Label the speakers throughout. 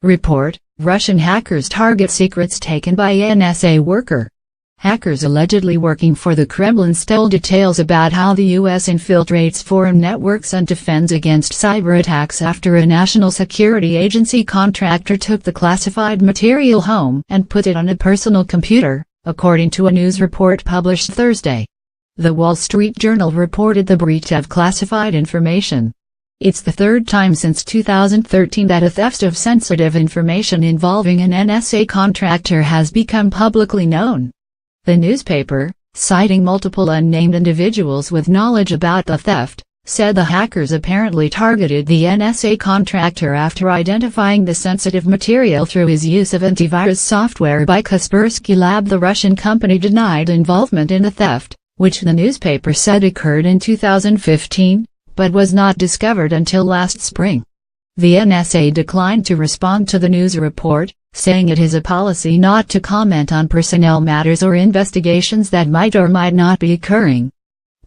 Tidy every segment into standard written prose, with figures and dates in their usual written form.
Speaker 1: Report: Russian hackers target secrets taken by NSA worker. Hackers allegedly working for the Kremlin stole details about how the U.S. infiltrates foreign networks and defends against cyber attacks after a national security agency contractor took the classified material home and put it on a personal computer, according to a news report published Thursday. The Wall Street Journal reported the breach of classified information. It's the third time since 2013 that a theft of sensitive information involving an NSA contractor has become publicly known. The newspaper, citing multiple unnamed individuals with knowledge about the theft, said the hackers apparently targeted the NSA contractor after identifying the sensitive material through his use of antivirus software by Kaspersky Lab. The Russian company denied involvement in the theft, which the newspaper said occurred in 2015, but was not discovered until last spring. The NSA declined to respond to the news report, saying it is a policy not to comment on personnel matters or investigations that might or might not be occurring.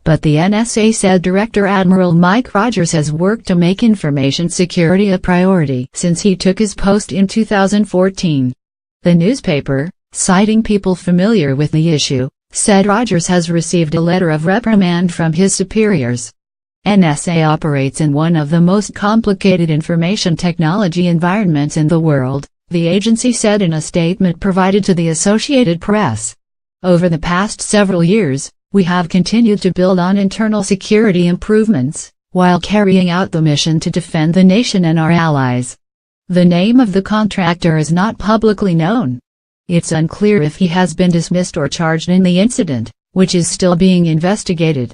Speaker 1: But the NSA said Director Admiral Mike Rogers has worked to make information security a priority since he took his post in 2014. The newspaper, citing people familiar with the issue, said Rogers has received a letter of reprimand from his superiors. NSA operates in one of the most complicated information technology environments in the world, the agency said in a statement provided to the Associated Press. Over the past several years, we have continued to build on internal security improvements, while carrying out the mission to defend the nation and our allies. The name of the contractor is not publicly known. It's unclear if he has been dismissed or charged in the incident, which is still being investigated.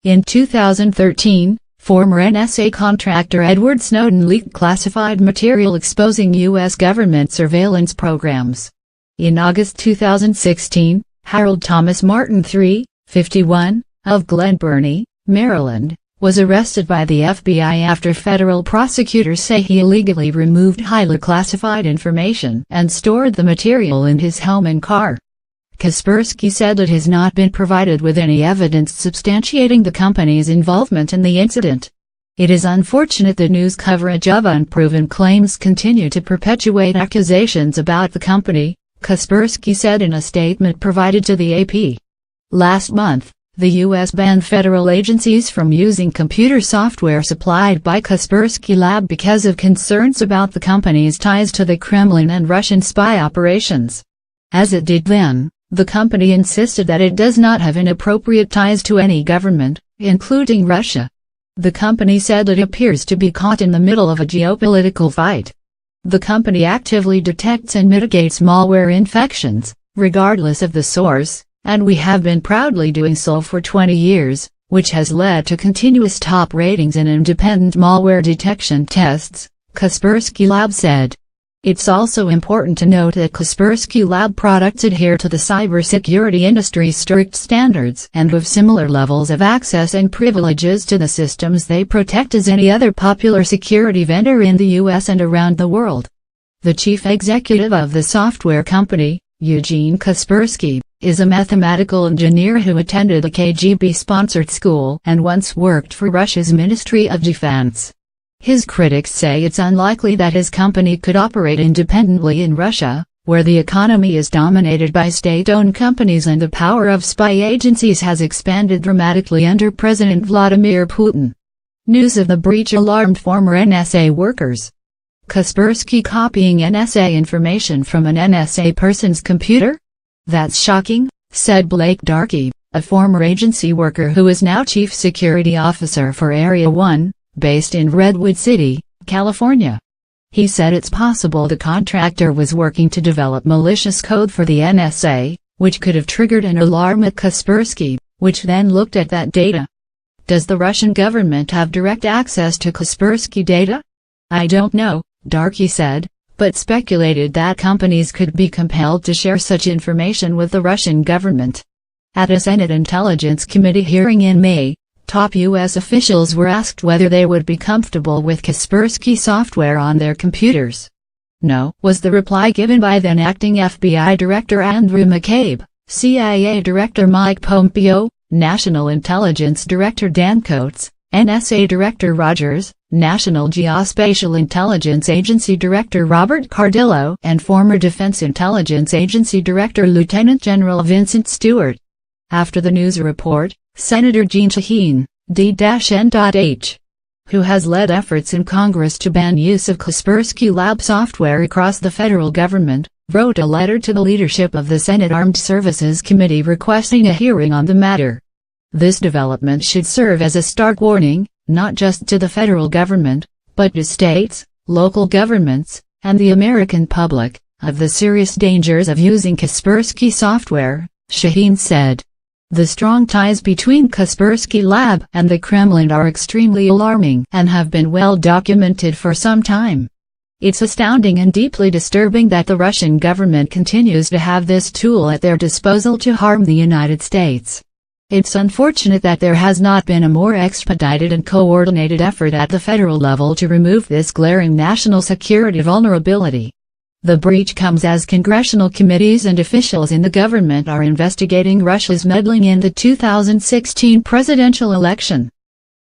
Speaker 1: In 2013, former NSA contractor Edward Snowden leaked classified material exposing U.S. government surveillance programs. In August 2016, Harold Thomas Martin III, 51, of Glen Burnie, Maryland, was arrested by the FBI after federal prosecutors say he illegally removed highly classified information and stored the material in his home and car. Kaspersky said it has not been provided with any evidence substantiating the company's involvement in the incident. It is unfortunate that news coverage of unproven claims continue to perpetuate accusations about the company, Kaspersky said in a statement provided to the AP. Last month, the U.S. banned federal agencies from using computer software supplied by Kaspersky Lab because of concerns about the company's ties to the Kremlin and Russian spy operations. As it did then, the company insisted that it does not have inappropriate ties to any government, including Russia. The company said it appears to be caught in the middle of a geopolitical fight. The company actively detects and mitigates malware infections, regardless of the source, and we have been proudly doing so for 20 years, which has led to continuous top ratings in independent malware detection tests, Kaspersky Lab said. It's also important to note that Kaspersky Lab products adhere to the cybersecurity industry's strict standards and have similar levels of access and privileges to the systems they protect as any other popular security vendor in the U.S. and around the world. The chief executive of the software company, Eugene Kaspersky, is a mathematical engineer who attended a KGB-sponsored school and once worked for Russia's Ministry of Defense. His critics say it's unlikely that his company could operate independently in Russia, where the economy is dominated by state-owned companies and the power of spy agencies has expanded dramatically under President Vladimir Putin. News of the breach alarmed former NSA workers. Kaspersky copying NSA information from an NSA person's computer? That's shocking, said Blake Darkey, a former agency worker who is now Chief Security Officer for Area 1, based in Redwood City, California. He said it's possible the contractor was working to develop malicious code for the NSA, which could have triggered an alarm at Kaspersky, which then looked at that data. Does the Russian government have direct access to Kaspersky data? I don't know, Darkey said, but speculated that companies could be compelled to share such information with the Russian government. At a Senate Intelligence Committee hearing in May, top U.S. officials were asked whether they would be comfortable with Kaspersky software on their computers. No, was the reply given by then acting FBI Director Andrew McCabe, CIA Director Mike Pompeo, National Intelligence Director Dan Coats, NSA Director Rogers, National Geospatial Intelligence Agency Director Robert Cardillo, and former Defense Intelligence Agency Director Lieutenant General Vincent Stewart. After the news report, Senator Jeanne Shaheen, D-N.H., who has led efforts in Congress to ban use of Kaspersky Lab software across the federal government, wrote a letter to the leadership of the Senate Armed Services Committee requesting a hearing on the matter. This development should serve as a stark warning, not just to the federal government, but to states, local governments, and the American public, of the serious dangers of using Kaspersky software, Shaheen said. The strong ties between Kaspersky Lab and the Kremlin are extremely alarming and have been well documented for some time. It's astounding and deeply disturbing that the Russian government continues to have this tool at their disposal to harm the United States. It's unfortunate that there has not been a more expedited and coordinated effort at the federal level to remove this glaring national security vulnerability. The breach comes as congressional committees and officials in the government are investigating Russia's meddling in the 2016 presidential election.